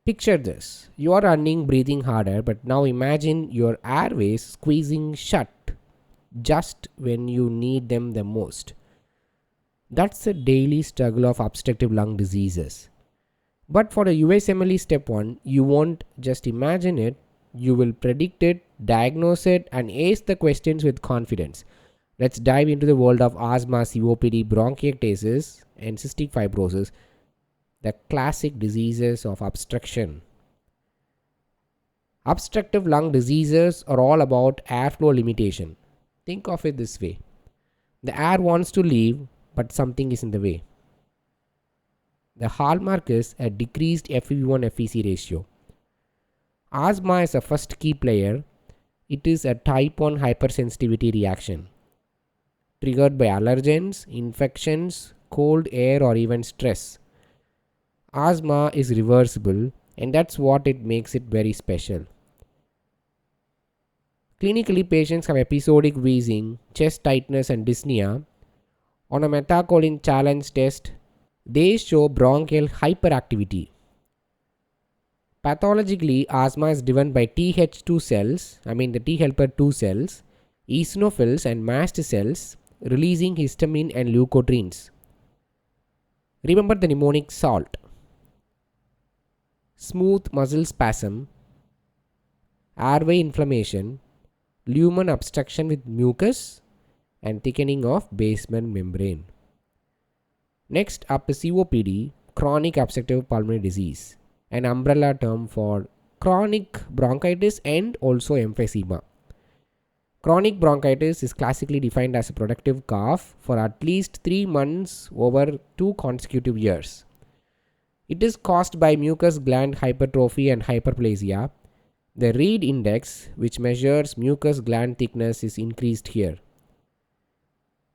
Picture this. You are running, breathing harder, but now imagine your airways squeezing shut just when you need them the most. That's the daily struggle of obstructive lung diseases. But for the USMLE step 1, you won't just imagine it, you will predict it, diagnose it, and ace the questions with confidence. Let's dive into the world of asthma, COPD, bronchiectasis, and cystic fibrosis, the classic diseases of obstruction. Obstructive lung diseases are all about airflow limitation. Think of it this way: the air wants to leave, but something is in the way. The hallmark is a decreased FEV1 FEC ratio. Asthma is a first key player. It is a type 1 hypersensitivity reaction triggered by allergens, infections, cold air, or even stress. Asthma is reversible, and that's what it makes it very special. Clinically, patients have episodic wheezing, chest tightness, and dyspnea. On a methacholine challenge test, they show bronchial hyperactivity. Pathologically, asthma is driven by Th2 cells, the T helper 2 cells, eosinophils, and mast cells releasing histamine and leukotrienes. Remember the mnemonic SALT: smooth muscle spasm, airway inflammation, lumen obstruction with mucus, and thickening of basement membrane. Next up is COPD, chronic obstructive pulmonary disease, an umbrella term for chronic bronchitis and also emphysema. Chronic bronchitis is classically defined as a productive cough for at least 3 months over 2 consecutive years. It is caused by mucus gland hypertrophy and hyperplasia. The Reed index, which measures mucus gland thickness, is increased here.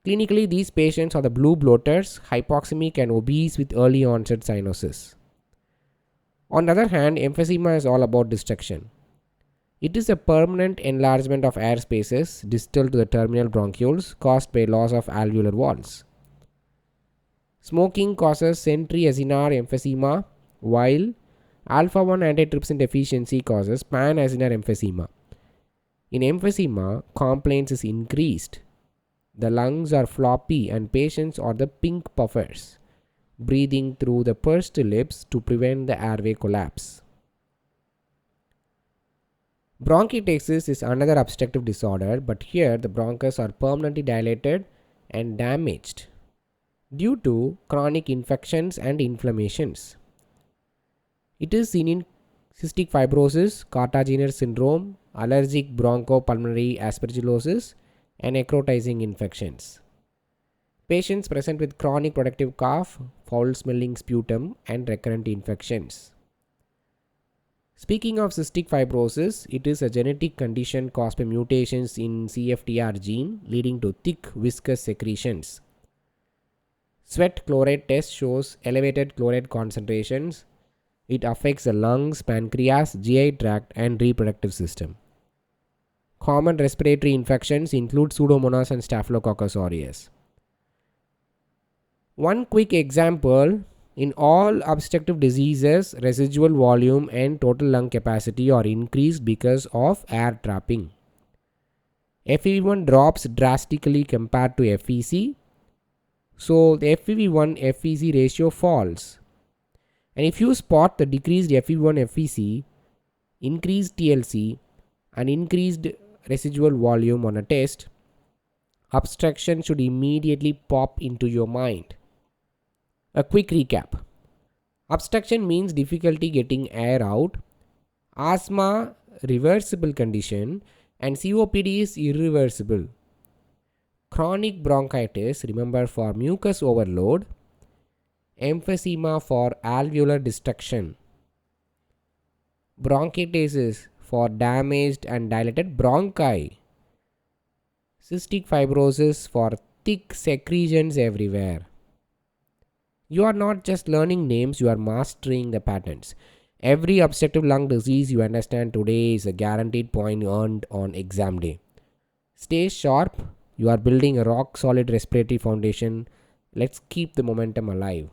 Clinically, these patients are the blue bloaters, hypoxemic, and obese with early onset cyanosis. On the other hand, emphysema is all about destruction. It is a permanent enlargement of air spaces distal to the terminal bronchioles caused by loss of alveolar walls. Smoking causes centriacinar emphysema, while alpha-1 antitrypsin deficiency causes pan-acinar emphysema. In emphysema, complaints is increased. The lungs are floppy and patients are the pink puffers, breathing through the pursed lips to prevent the airway collapse. Bronchiectasis is another obstructive disorder, but here the bronchus are permanently dilated and damaged due to chronic infections and inflammations. It is seen in cystic fibrosis, Cartaginer syndrome, allergic bronchopulmonary aspergillosis, and necrotizing infections. Patients present with chronic productive cough, foul-smelling sputum, and recurrent infections. Speaking of cystic fibrosis, it is a genetic condition caused by mutations in CFTR gene leading to thick viscous secretions. Sweat chloride test shows elevated chloride concentrations. It affects the lungs, pancreas, GI tract, and reproductive system. Common respiratory infections include Pseudomonas and Staphylococcus aureus. One quick example: in all obstructive diseases, residual volume and total lung capacity are increased because of air trapping. FEV1 drops drastically compared to FEC, so the FEV1 FEC ratio falls. And if you spot the decreased FEV1 FEC, increased TLC, and increased residual volume on a test, obstruction should immediately pop into your mind. A quick recap: obstruction means difficulty getting air out, asthma reversible condition, and COPD is irreversible. Chronic bronchitis, remember, for mucus overload, emphysema for alveolar destruction, bronchiectasis for damaged and dilated bronchi, cystic fibrosis for thick secretions everywhere. You are not just learning names, you are mastering the patterns. Every obstructive lung disease you understand today is a guaranteed point earned on exam day. Stay sharp, you are building a rock solid respiratory foundation. Let's keep the momentum alive.